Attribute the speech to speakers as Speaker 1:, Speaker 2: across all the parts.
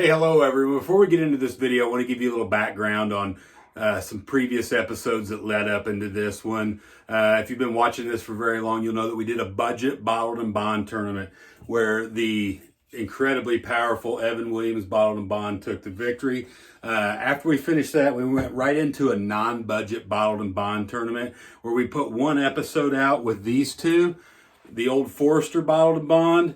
Speaker 1: hello everyone. Before we get into this video, I want to give you a little background on some previous episodes that led up into this one. If you've been watching this for very long, you'll know that we did a budget bottled and bond tournament where the incredibly powerful Evan Williams Bottled and Bond took the victory. After we finished that, we went right into a non-budget bottled and bond tournament where we put one episode out with these two, the Old Forester Bottled and Bond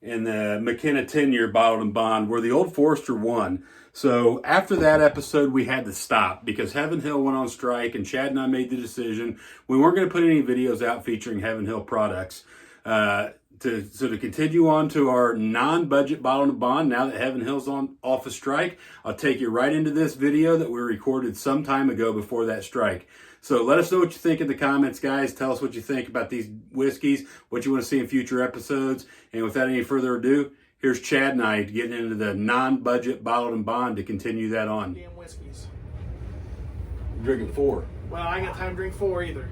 Speaker 1: and the McKenna 10-year Bottled and Bond, where the Old Forester won. So after that episode, we had to stop because Heaven Hill went on strike and Chad and I made the decision we weren't going to put any videos out featuring Heaven Hill products. To continue on to our non-budget Bottled and Bond, now that Heaven Hill's off a strike, I'll take you right into this video that we recorded some time ago before that strike. So let us know what you think in the comments, guys. Tell us what you think about these whiskeys, what you want to see in future episodes. And without any further ado, here's Chad and I getting into the non-budget Bottled and Bond to continue that on.
Speaker 2: Damn whiskeys.
Speaker 1: I'm drinking 4.
Speaker 2: Well, I ain't got time to drink 4 either.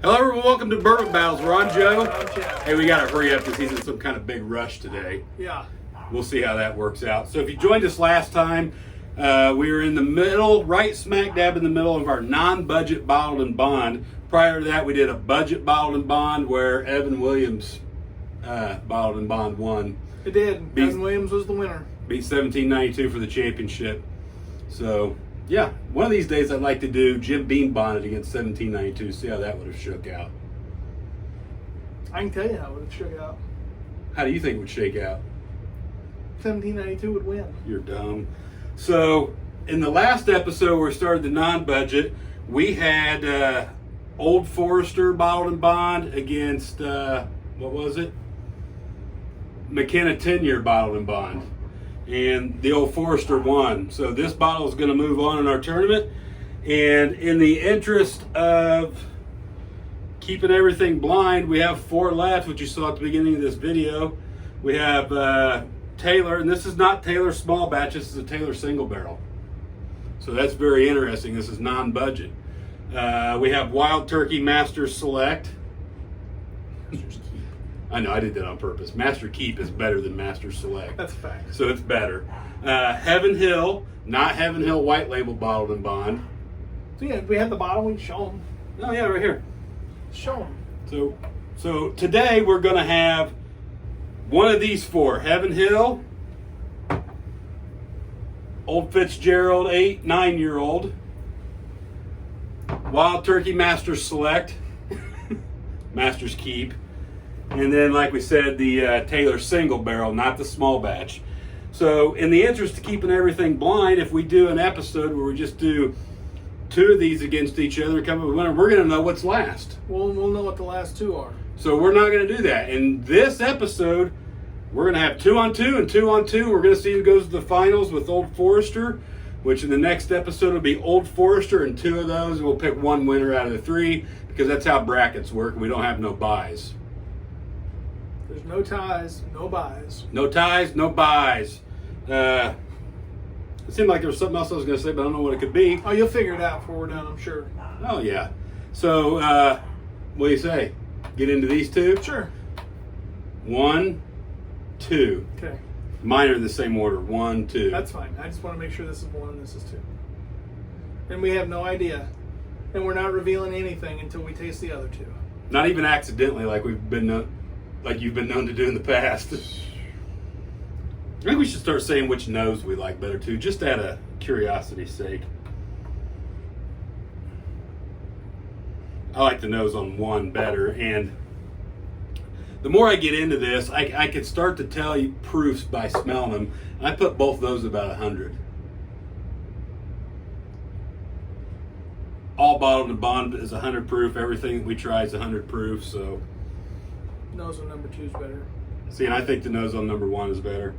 Speaker 1: Hello everyone, welcome to Bourbon Battles. We're on Joe.
Speaker 2: I'm Chad.
Speaker 1: Hey, we got to hurry up because he's in some kind of big rush today.
Speaker 2: Yeah.
Speaker 1: We'll see how that works out. So if you joined us last time, we were in the middle, right smack dab in the middle of our non-budget Bottled and Bond. Prior to that, we did a budget Bottled and Bond where Evan Williams Bottled and Bond won.
Speaker 2: It did. Evan Williams was the winner.
Speaker 1: Beat 1792 for the championship. So, yeah, one of these days I'd like to do Jim Beam Bonnet against 1792, see how that would have shook out.
Speaker 2: I can tell you how it would shook out.
Speaker 1: How do you think it would shake out?
Speaker 2: 1792 would win.
Speaker 1: You're dumb. So, in the last episode where we started the non-budget, we had Old Forester Bottled and Bond against, what was it? McKenna 10-year Bottled and Bond. And the Old Forester won. So this bottle is going to move on in our tournament. And in the interest of keeping everything blind, we have 4 left, which you saw at the beginning of this video. We have Taylor, and this is not Taylor small batch, this is a Taylor single barrel. So that's very interesting. This is non-budget. We have Wild Turkey Master Select. I know, I did that on purpose. Master Keep is better than Master Select.
Speaker 2: That's a fact.
Speaker 1: So it's better. Heaven Hill, not Heaven Hill White Label Bottled and Bond.
Speaker 2: So yeah, we have the bottle. We can show them.
Speaker 1: Oh yeah, right here.
Speaker 2: Show them.
Speaker 1: So today we're going to have one of these 4. Heaven Hill, Old Fitzgerald 9-year-old, Wild Turkey Master Select, Master's Keep, and then, like we said, the Taylor single barrel, not the small batch. So in the interest of keeping everything blind, if we do an episode where we just do 2 of these against each other and come up with a winner, we're going to know what's last.
Speaker 2: We'll know what the last 2 are.
Speaker 1: So we're not going to do that. In this episode, we're going to have 2 on 2 and 2 on 2. We're going to see who goes to the finals with Old Forester, which in the next episode will be Old Forester and 2 of those. And we'll pick one winner out of the 3 because that's how brackets work. We don't have no buys.
Speaker 2: There's no ties, no buys.
Speaker 1: No ties, no buys. It seemed like there was something else I was going to say, but I don't know what it could be.
Speaker 2: Oh, you'll figure it out before we're done, I'm sure.
Speaker 1: Oh, yeah. So, what do you say? Get into these 2?
Speaker 2: Sure.
Speaker 1: 1, 2.
Speaker 2: Okay.
Speaker 1: Mine are in the same order. 1, 2.
Speaker 2: That's fine. I just want to make sure this is 1 and this is 2. And we have no idea. And we're not revealing anything until we taste the other 2.
Speaker 1: Not even accidentally, like you've been known to do in the past. I think we should start saying which nose we like better too, just out of curiosity's sake. I like the nose on 1 better, and the more I get into this, I can start to tell you proofs by smelling them. I put both those about 100. All Bottled and Bond is 100 proof. Everything that we try is 100 proof. So
Speaker 2: Nose on number 2 is better.
Speaker 1: see, and I think the nose on number 1 is better.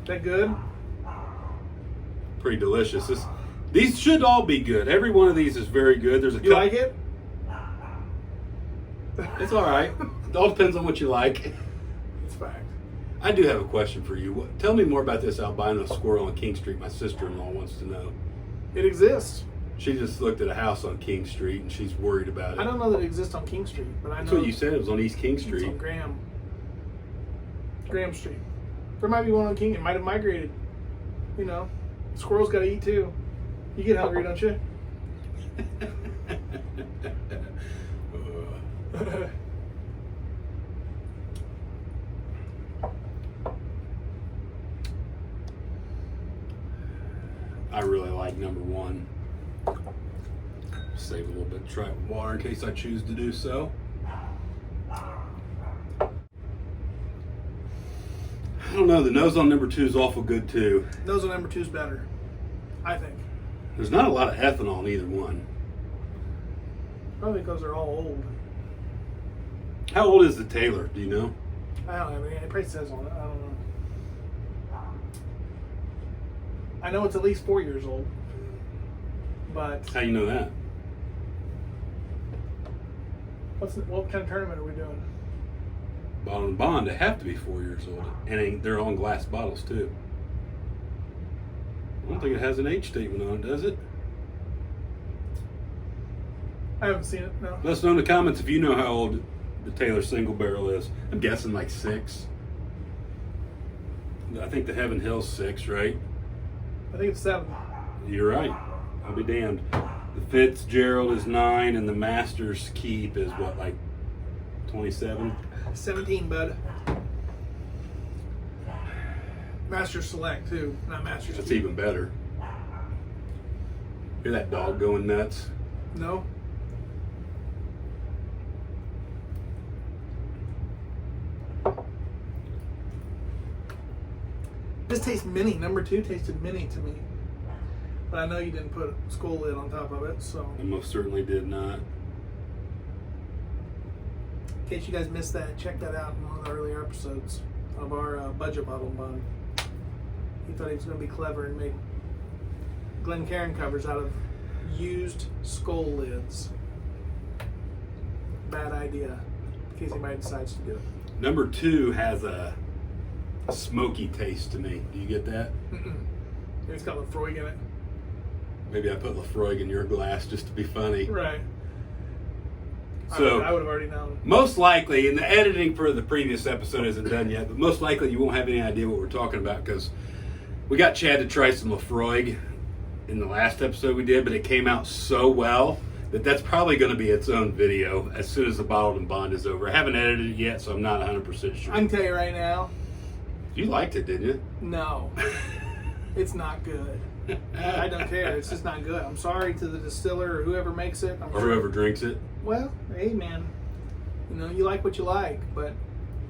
Speaker 2: Is that good?
Speaker 1: Pretty delicious. These should all be good. Every one of these is very good. There's a
Speaker 2: You like it?
Speaker 1: It's all right. It all depends on what you like.
Speaker 2: It's fact.
Speaker 1: I do have a question for you. Tell me more about this albino squirrel on King Street my sister-in-law wants to know.
Speaker 2: It exists.
Speaker 1: She just looked at a house on King Street and she's worried about it.
Speaker 2: I don't know that it exists on King Street, but I know
Speaker 1: That's what you said. It was on East King
Speaker 2: it's
Speaker 1: Street.
Speaker 2: on Graham Street. There might be one on King. It might have migrated. You know, squirrels got to eat too. You get hungry, don't you?
Speaker 1: I really like number one. Save a little bit of try water in case I choose to do so. I don't know, the nose on number two is awful good too.
Speaker 2: Nose on number 2 is better, I think.
Speaker 1: There's not a lot of ethanol in either one.
Speaker 2: Probably because they're all old.
Speaker 1: How old is the Taylor? Do you know?
Speaker 2: I don't know. It probably says on it. I don't know. I know it's at least 4 years old. But
Speaker 1: How do you know that?
Speaker 2: what kind of tournament are we doing?
Speaker 1: Bottle and Bond, they have to be 4 years old. And they're on glass bottles too. I don't think it has an age statement on it, does it?
Speaker 2: I haven't seen it, no.
Speaker 1: Let us know in the comments if you know how old the Taylor single barrel is. I'm guessing like 6. I think the Heaven Hill's 6, right?
Speaker 2: I think it's 7.
Speaker 1: You're right. I'll be damned. The Fitzgerald is 9, and the Masters Keep is what, like 27?
Speaker 2: 17, bud. Master Select, too. Not Master's
Speaker 1: That's
Speaker 2: Keep.
Speaker 1: even better. Hear that dog going nuts?
Speaker 2: No? This tastes mini. Number 2 tasted mini to me. But I know you didn't put a skull lid on top of it, so
Speaker 1: I most certainly did not.
Speaker 2: in case you guys missed that, check that out in one of the earlier episodes of our budget bottle bun. He thought he was going to be clever and make Glencairn covers out of used skull lids. Bad idea, in case anybody decides to do it.
Speaker 1: Number 2 has a smoky taste to me. Do you get that?
Speaker 2: It's got Lafroig in it.
Speaker 1: Maybe I put Lafroig in your glass just to be funny.
Speaker 2: Right.
Speaker 1: So
Speaker 2: I would have already known.
Speaker 1: most likely, and the editing for the previous episode isn't done yet, but most likely you won't have any idea what we're talking about because we got Chad to try some Lafroig in the last episode we did, but it came out so well that that's probably going to be its own video as soon as the Bottled and Bond is over. I haven't edited it yet, so I'm not 100% sure.
Speaker 2: I can tell you right now,
Speaker 1: You liked it, didn't you?
Speaker 2: no. It's not good. I don't care. It's just not good. I'm sorry to the distiller or whoever makes it.
Speaker 1: Or whoever drinks it.
Speaker 2: Well, hey man, you know, you like what you like, but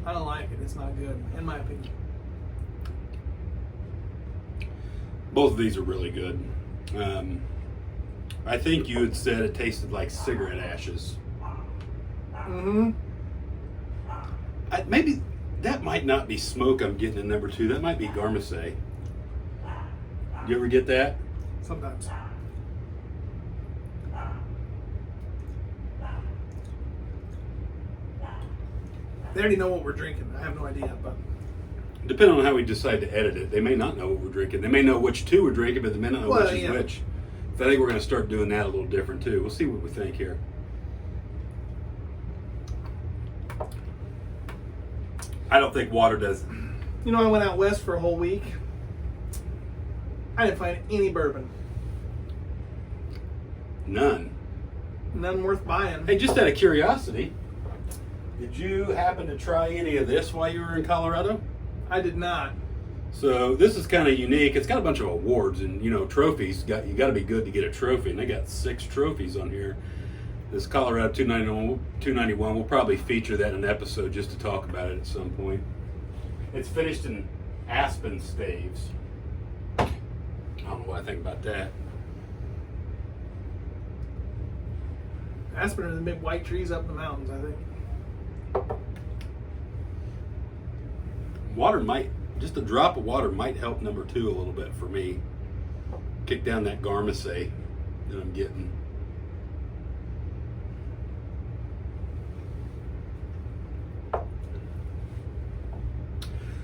Speaker 2: I don't like it. It's not good, in my opinion.
Speaker 1: Both of these are really good. I think you had said it tasted like cigarette ashes.
Speaker 2: Mm-hmm.
Speaker 1: Maybe that might not be smoke I'm getting in number 2. That might be Garmacet. You ever get that?
Speaker 2: Sometimes. They already know what we're drinking. I have no idea, but
Speaker 1: Depending on how we decide to edit it, they may not know what we're drinking. They may know which 2 we're drinking, but they may not know which is which. So I think we're going to start doing that a little different too. We'll see what we think here. I don't think water does.
Speaker 2: you know, I went out west for a whole week. I didn't find any bourbon.
Speaker 1: None.
Speaker 2: None worth buying.
Speaker 1: Hey, just out of curiosity, did you happen to try any of this while you were in Colorado?
Speaker 2: I did not.
Speaker 1: So this is kind of unique. It's got a bunch of awards and, you know, trophies. You got to be good to get a trophy, and they got 6 trophies on here. This Colorado 291, we'll probably feature that in an episode just to talk about it at some point. It's finished in aspen staves. I don't know what I think about that.
Speaker 2: Aspen are the big white trees up in the mountains, I think.
Speaker 1: Water might, just a drop of water might help number 2 a little bit for me. Kick down that Garmacet that I'm getting.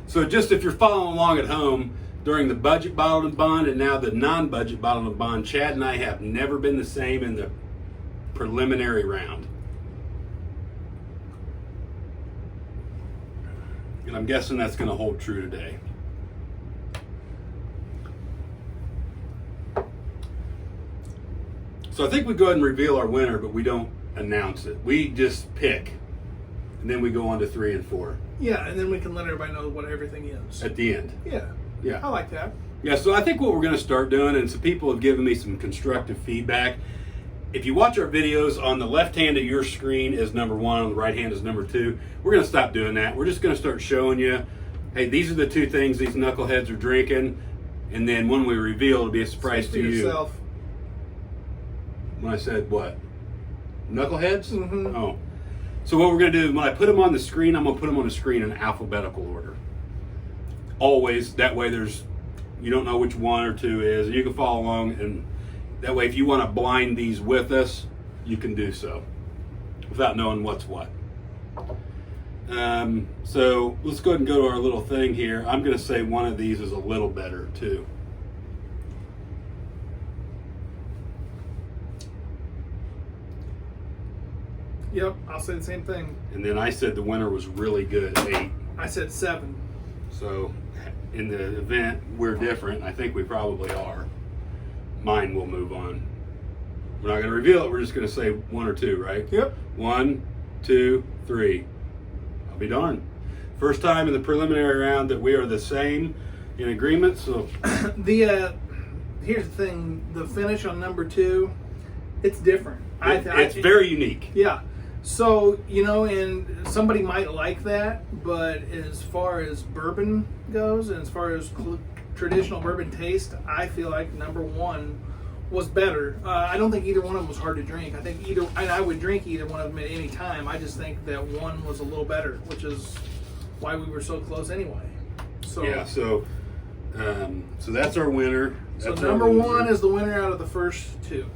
Speaker 1: So just if you're following along at home, during the budget bottled and bond and now the non-budget bottled and bond, Chad and I have never been the same in the preliminary round. And I'm guessing that's going to hold true today. So I think we go ahead and reveal our winner, but we don't announce it. We just pick, and then we go on to 3 and 4
Speaker 2: Yeah, and then we can let everybody know what everything is.
Speaker 1: at the end.
Speaker 2: Yeah.
Speaker 1: Yeah.
Speaker 2: I like that.
Speaker 1: Yeah, so I think what we're going to start doing, and some people have given me some constructive feedback. If you watch our videos, on the left hand of your screen is number 1, on the right hand is number 2. We're going to stop doing that. We're just going to start showing you, hey, these are the 2 things these knuckleheads are drinking, and then when we reveal, it'll be a surprise to you.
Speaker 2: Yourself.
Speaker 1: When I said what? Knuckleheads?
Speaker 2: Mm-hmm.
Speaker 1: Oh. So what we're going to do, when I put them on the screen, I'm going to put them on the screen in alphabetical order. Always. That way you don't know which 1 or 2 is. You can follow along, and that way if you want to blind these with us, you can do so without knowing what's what. So let's go ahead and go to our little thing here. I'm going to say one of these is a little better too.
Speaker 2: Yep, I'll say the same thing.
Speaker 1: And then I said the winner was really good, 8.
Speaker 2: I said 7.
Speaker 1: So in the event we're different, I think we probably are. Mine will move on. We're not going to reveal it. We're just going to say 1 or 2, right?
Speaker 2: Yep.
Speaker 1: 1, 2, 3. I'll be darned. First time in the preliminary round that we are the same in agreement. So
Speaker 2: Here's the thing: the finish on number 2, it's different.
Speaker 1: it's very unique.
Speaker 2: Yeah. So, and somebody might like that, but as far as bourbon goes, and as far as traditional bourbon taste, I feel like number 1 was better. I don't think either one of them was hard to drink. I think I would drink either one of them at any time. I just think that 1 was a little better, which is why we were so close anyway. So
Speaker 1: Yeah. So that's our winner.
Speaker 2: So
Speaker 1: That's our
Speaker 2: number
Speaker 1: loser.
Speaker 2: 1 is the winner out of the first 2.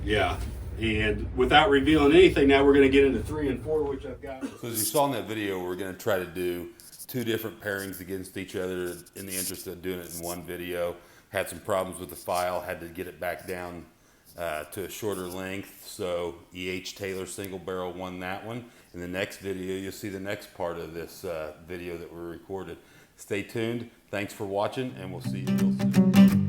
Speaker 1: Yeah. And without revealing anything, now we're going to get into 3 and 4, which I've got. So as you saw in that video, we're going to try to do 2 different pairings against each other in the interest of doing it in one video. Had some problems with the file, had to get it back down to a shorter length. So E.H. Taylor Single Barrel won that one. In the next video, you'll see the next part of this video that we recorded. Stay tuned. Thanks for watching, and we'll see you real soon.